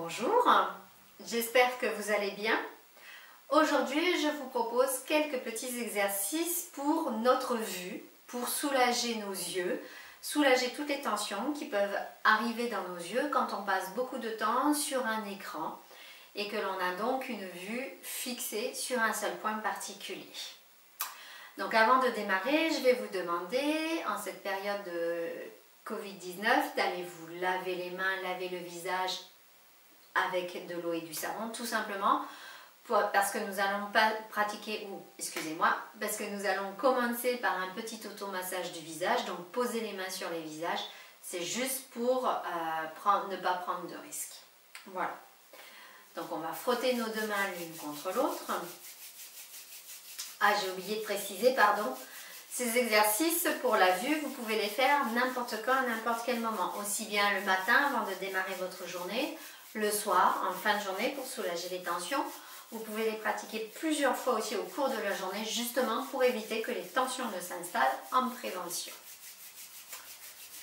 Bonjour, j'espère que vous allez bien. Aujourd'hui, je vous propose quelques petits exercices pour notre vue, pour soulager nos yeux, soulager toutes les tensions qui peuvent arriver dans nos yeux quand on passe beaucoup de temps sur un écran et que l'on a donc une vue fixée sur un seul point particulier. Donc avant de démarrer, je vais vous demander, en cette période de Covid-19, d'aller vous laver les mains, laver le visage avec de l'eau et du savon, tout simplement parce que nous allons pratiquer, parce que nous allons commencer par un petit automassage du visage. Donc poser les mains sur les visages, c'est juste pour ne pas prendre de risques. Voilà. Donc on va frotter nos deux mains l'une contre l'autre. Ah, j'ai oublié de préciser, pardon. Ces exercices pour la vue, vous pouvez les faire n'importe quand, à n'importe quel moment. Aussi bien le matin avant de démarrer votre journée, le soir, en fin de journée pour soulager les tensions. Vous pouvez les pratiquer plusieurs fois aussi au cours de la journée, justement pour éviter que les tensions ne s'installent en prévention.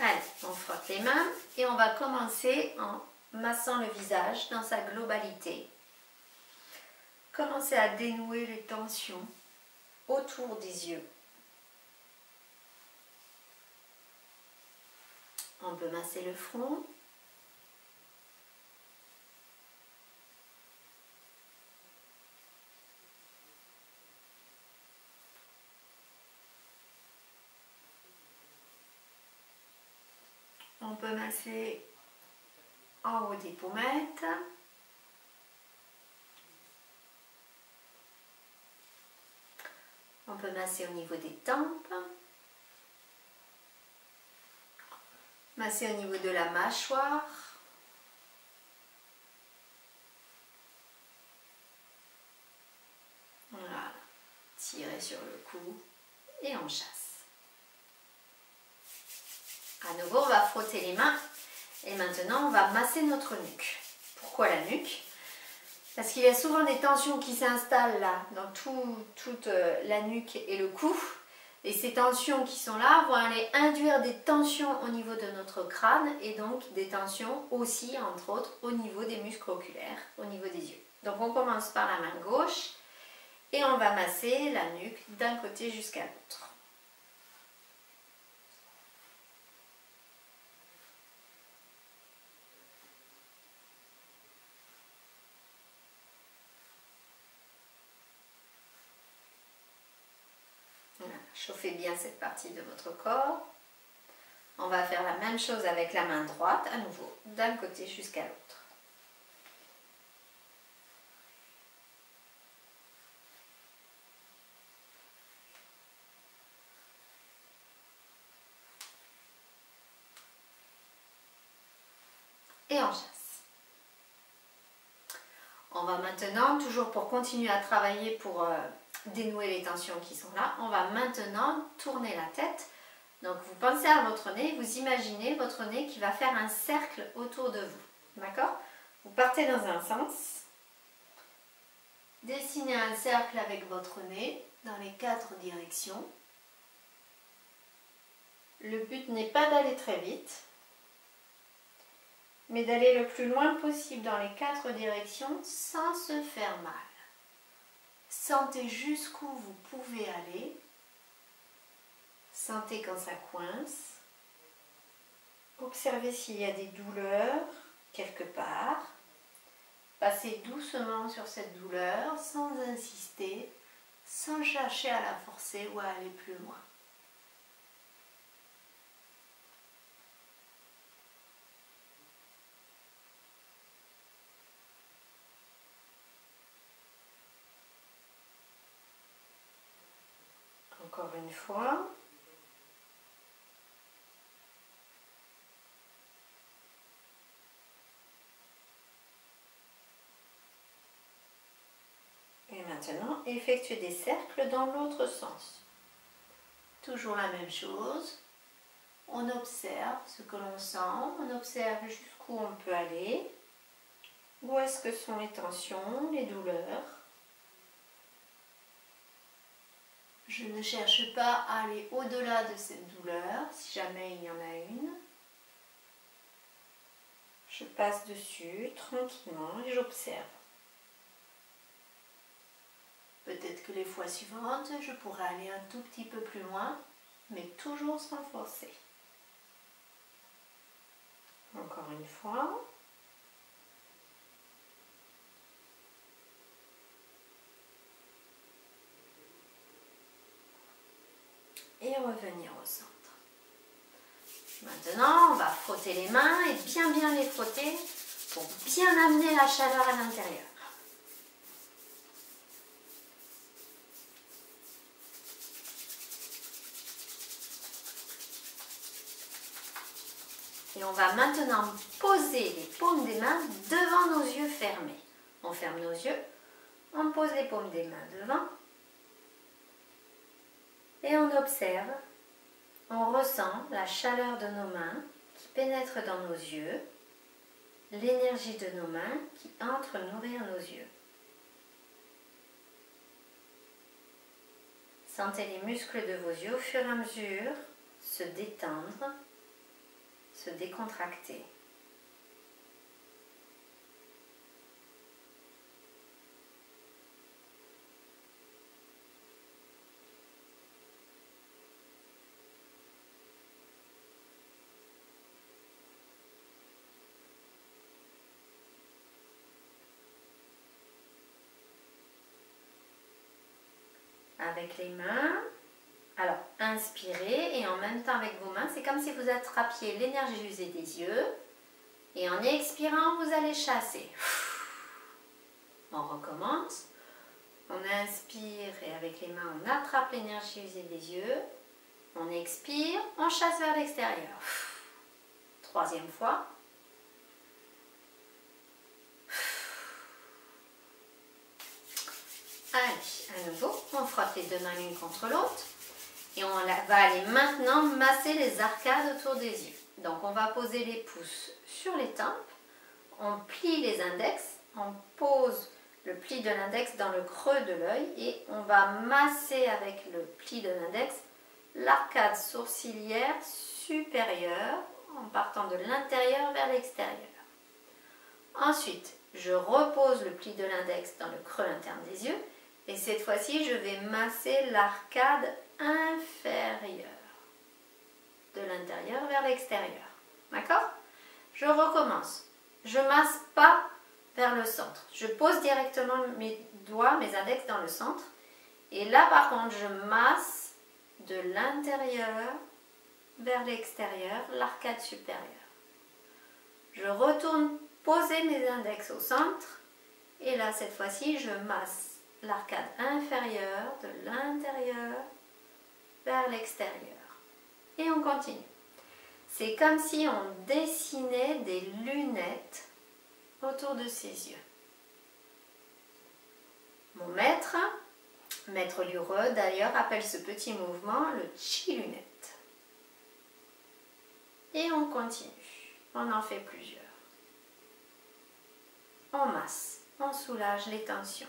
Allez, on frotte les mains et on va commencer en massant le visage dans sa globalité. Commencez à dénouer les tensions autour des yeux. On peut masser le front. On peut masser en haut des pommettes. On peut masser au niveau des tempes. Masser au niveau de la mâchoire. Voilà. Tirer sur le cou et on chasse. À nouveau, on va frotter les mains et maintenant on va masser notre nuque. Pourquoi la nuque? Parce qu'il y a souvent des tensions qui s'installent là, dans toute la nuque et le cou. Et ces tensions qui sont là vont aller induire des tensions au niveau de notre crâne et donc des tensions aussi, entre autres, au niveau des muscles oculaires, au niveau des yeux. Donc on commence par la main gauche et on va masser la nuque d'un côté jusqu'à l'autre. Voilà, chauffez bien cette partie de votre corps. On va faire la même chose avec la main droite, à nouveau, d'un côté jusqu'à l'autre. Et on chasse. On va maintenant, toujours pour continuer à travailler pour dénouer les tensions qui sont là, on va maintenant tourner la tête. Donc vous pensez à votre nez, vous imaginez votre nez qui va faire un cercle autour de vous. D'accord? Vous partez dans un sens, dessinez un cercle avec votre nez dans les 4 directions. Le but n'est pas d'aller très vite, mais d'aller le plus loin possible dans les 4 directions sans se faire mal. Sentez jusqu'où vous pouvez aller. Sentez quand ça coince. Observez s'il y a des douleurs quelque part. Passez doucement sur cette douleur sans insister, sans chercher à la forcer ou à aller plus loin. Encore une fois. Et maintenant, effectuez des cercles dans l'autre sens. Toujours la même chose. On observe ce que l'on sent, on observe jusqu'où on peut aller. Où est-ce que sont les tensions, les douleurs. Je ne cherche pas à aller au-delà de cette douleur, si jamais il y en a une. Je passe dessus tranquillement et j'observe. Peut-être que les fois suivantes, je pourrai aller un tout petit peu plus loin, mais toujours sans forcer. Encore une fois. Et revenir au centre. Maintenant, on va frotter les mains et bien les frotter pour bien amener la chaleur à l'intérieur. Et on va maintenant poser les paumes des mains devant nos yeux fermés. On ferme nos yeux, on pose les paumes des mains devant et on observe, on ressent la chaleur de nos mains qui pénètre dans nos yeux, l'énergie de nos mains qui entre nourrir nos yeux. Sentez les muscles de vos yeux au fur et à mesure se détendre, se décontracter. Avec les mains, alors inspirez et en même temps avec vos mains, c'est comme si vous attrapiez l'énergie usée des yeux et en expirant, vous allez chasser. On recommence, on inspire et avec les mains, on attrape l'énergie usée des yeux, on expire, on chasse vers l'extérieur. Troisième fois. Allez, à nouveau, on frotte les deux mains l'une contre l'autre et on va aller maintenant masser les arcades autour des yeux. Donc on va poser les pouces sur les tempes, on plie les index, on pose le pli de l'index dans le creux de l'œil et on va masser avec le pli de l'index l'arcade sourcilière supérieure en partant de l'intérieur vers l'extérieur. Ensuite, je repose le pli de l'index dans le creux interne des yeux. Et cette fois-ci, je vais masser l'arcade inférieure, de l'intérieur vers l'extérieur. D'accord? Je recommence. Je ne masse pas vers le centre. Je pose directement mes doigts, mes index dans le centre. Et là, par contre, je masse de l'intérieur vers l'extérieur, l'arcade supérieure. Je retourne poser mes index au centre. Et là, cette fois-ci, je masse l'arcade inférieure de l'intérieur vers l'extérieur. Et on continue. C'est comme si on dessinait des lunettes autour de ses yeux. Mon maître Lheureux d'ailleurs appelle ce petit mouvement le chi-lunette. Et on continue. On en fait plusieurs. On masse, on soulage les tensions.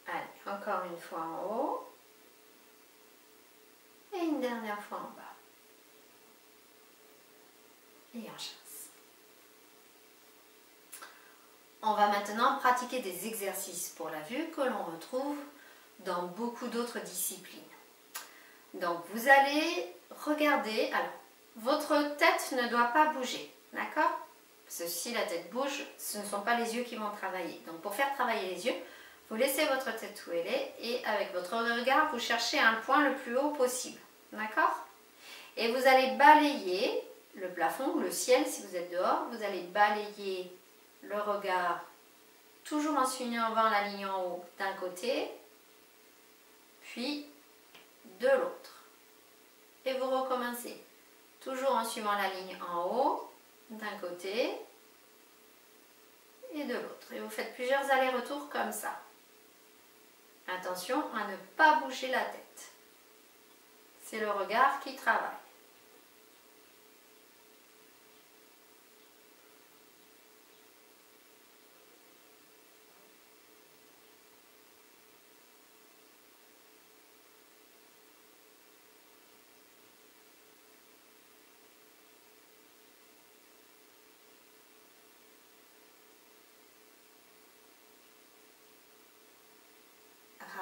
Allez, encore une fois en haut. Et une dernière fois en bas. Et on chasse. On va maintenant pratiquer des exercices pour la vue que l'on retrouve dans beaucoup d'autres disciplines. Donc vous allez regarder, alors votre tête ne doit pas bouger, d'accord? Parce que si la tête bouge, ce ne sont pas les yeux qui vont travailler. Donc pour faire travailler les yeux, vous laissez votre tête où elle est et avec votre regard, vous cherchez un point le plus haut possible. D'accord? Et vous allez balayer le plafond ou le ciel si vous êtes dehors. Vous allez balayer le regard toujours en suivant la ligne en haut d'un côté, puis de l'autre. Et vous recommencez. Toujours en suivant la ligne en haut d'un côté, et de l'autre. Et vous faites plusieurs allers-retours comme ça. Attention à ne pas bouger la tête. C'est le regard qui travaille.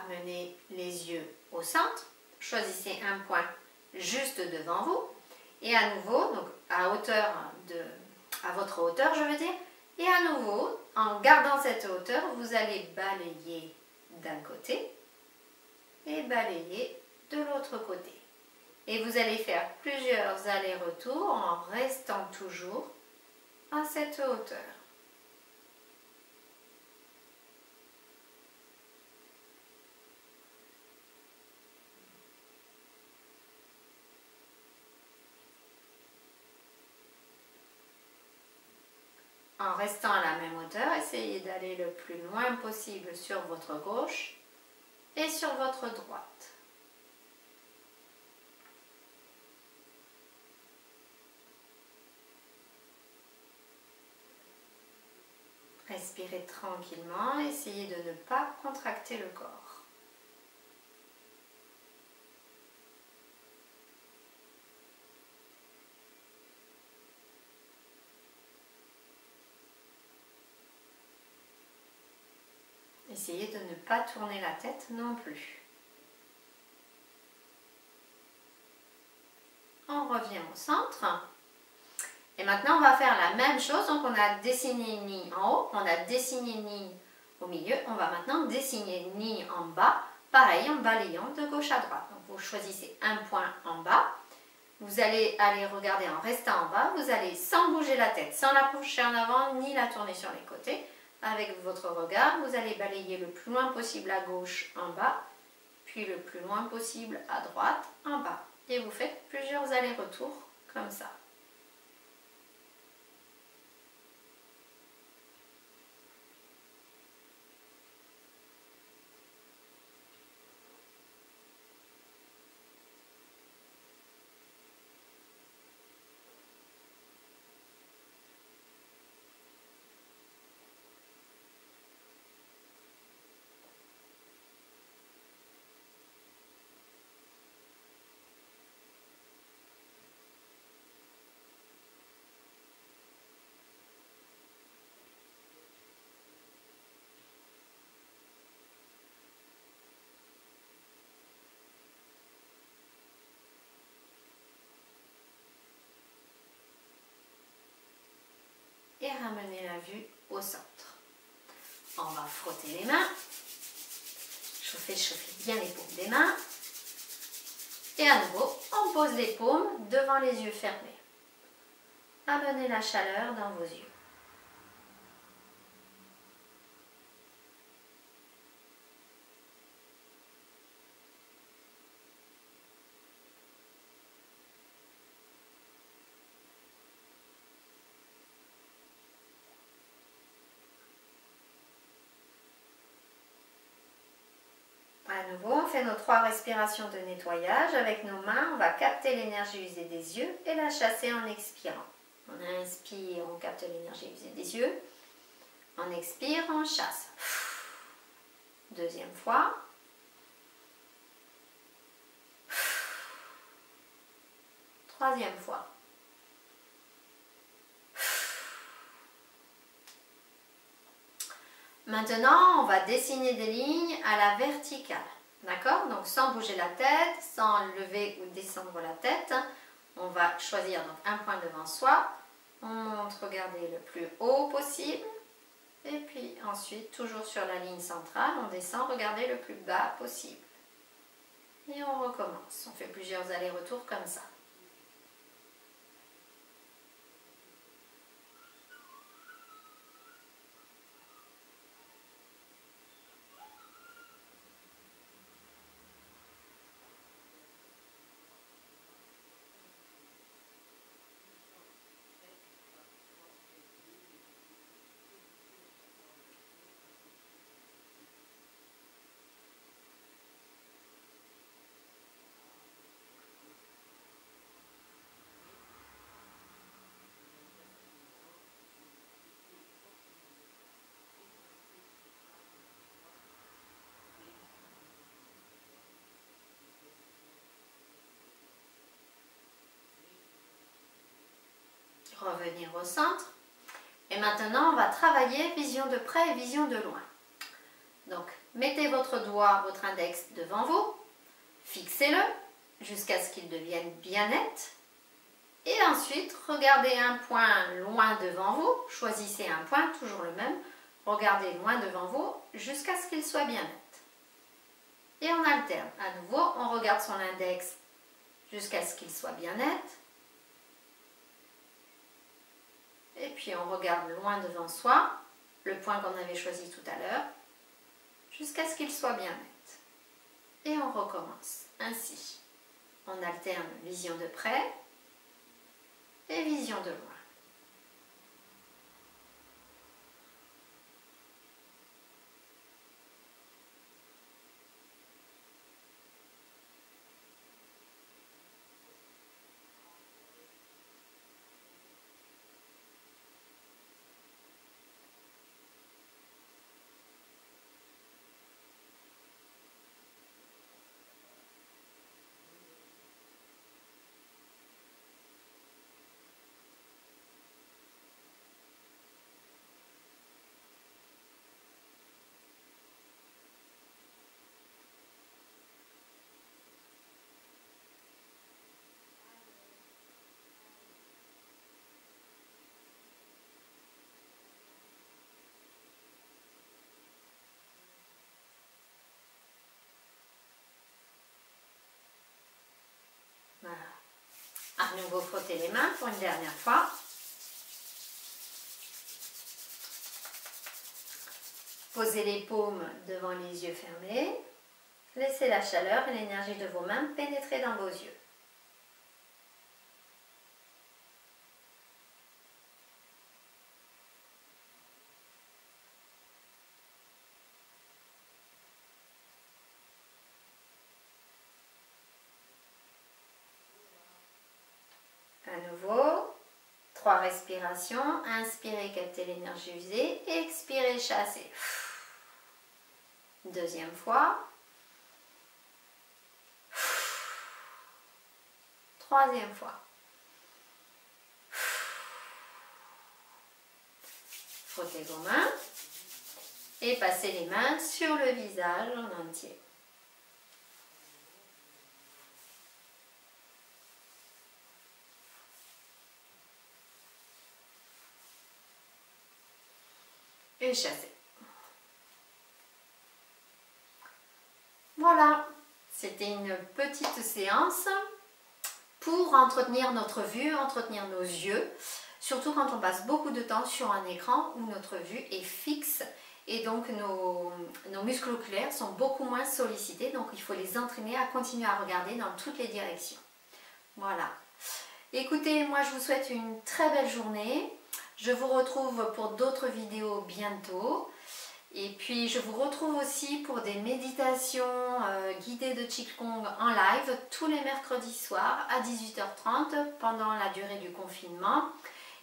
Ramenez les yeux au centre, choisissez un point juste devant vous et à nouveau, donc à votre hauteur je veux dire, et à nouveau, en gardant cette hauteur, vous allez balayer d'un côté et balayer de l'autre côté. Et vous allez faire plusieurs allers-retours en restant toujours à cette hauteur. En restant à la même hauteur, essayez d'aller le plus loin possible sur votre gauche et sur votre droite. Respirez tranquillement, essayez de ne pas contracter le corps. Essayez de ne pas tourner la tête non plus. On revient au centre. Et maintenant, on va faire la même chose. Donc, on a dessiné une ligne en haut, on a dessiné une ligne au milieu. On va maintenant dessiner une ligne en bas, pareil en balayant de gauche à droite. Donc, vous choisissez un point en bas. Vous allez aller regarder en restant en bas. Vous allez, sans bouger la tête, sans la pencher en avant, ni la tourner sur les côtés, avec votre regard, vous allez balayer le plus loin possible à gauche en bas, puis le plus loin possible à droite en bas. Et vous faites plusieurs allers-retours comme ça. Et ramenez la vue au centre. On va frotter les mains. Chauffez bien les paumes des mains. Et à nouveau, on pose les paumes devant les yeux fermés. Amenez la chaleur dans vos yeux. À nouveau, on fait nos 3 respirations de nettoyage. Avec nos mains, on va capter l'énergie usée des yeux et la chasser en expirant. On inspire, on capte l'énergie usée des yeux. On expire, on chasse. Deuxième fois. Troisième fois. Maintenant, on va dessiner des lignes à la verticale. D'accord? Donc, sans bouger la tête, sans lever ou descendre la tête. On va choisir donc un point devant soi. On monte, regardez, le plus haut possible. Et puis ensuite, toujours sur la ligne centrale, on descend, regardez, le plus bas possible. Et on recommence. On fait plusieurs allers-retours comme ça. revenir au centre. Et maintenant, on va travailler vision de près et vision de loin. Donc, mettez votre doigt, votre index devant vous, fixez-le jusqu'à ce qu'il devienne bien net. Et ensuite, regardez un point loin devant vous, choisissez un point, toujours le même, regardez loin devant vous jusqu'à ce qu'il soit bien net. Et on alterne. À nouveau, on regarde son index jusqu'à ce qu'il soit bien net. Et puis on regarde loin devant soi, le point qu'on avait choisi tout à l'heure, jusqu'à ce qu'il soit bien net. Et on recommence. Ainsi, on alterne vision de près et vision de loin. Voilà. À nouveau, frottez les mains pour une dernière fois. Posez les paumes devant les yeux fermés. Laissez la chaleur et l'énergie de vos mains pénétrer dans vos yeux. À nouveau, 3 respirations. Inspirez, captez l'énergie usée. Expirez, chassez. Deuxième fois. Troisième fois. Frottez vos mains et passez les mains sur le visage en entier. Et chassez. Voilà, c'était une petite séance pour entretenir notre vue, entretenir nos yeux, surtout quand on passe beaucoup de temps sur un écran où notre vue est fixe et donc nos muscles oculaires sont beaucoup moins sollicités, donc il faut les entraîner à continuer à regarder dans toutes les directions. Voilà. Écoutez, moi je vous souhaite une très belle journée. Je vous retrouve pour d'autres vidéos bientôt. Et puis je vous retrouve aussi pour des méditations guidées de Qigong en live tous les mercredis soirs à 18h30 pendant la durée du confinement.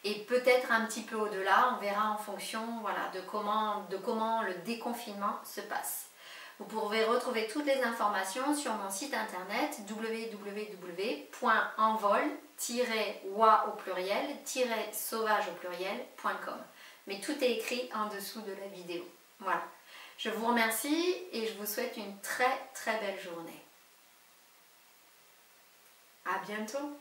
Et peut-être un petit peu au-delà, on verra en fonction voilà, de comment le déconfinement se passe. Vous pourrez retrouver toutes les informations sur mon site internet www.envol-wa au pluriel-sauvage au pluriel.com. Mais tout est écrit en dessous de la vidéo. Voilà. Je vous remercie et je vous souhaite une très très belle journée. À bientôt.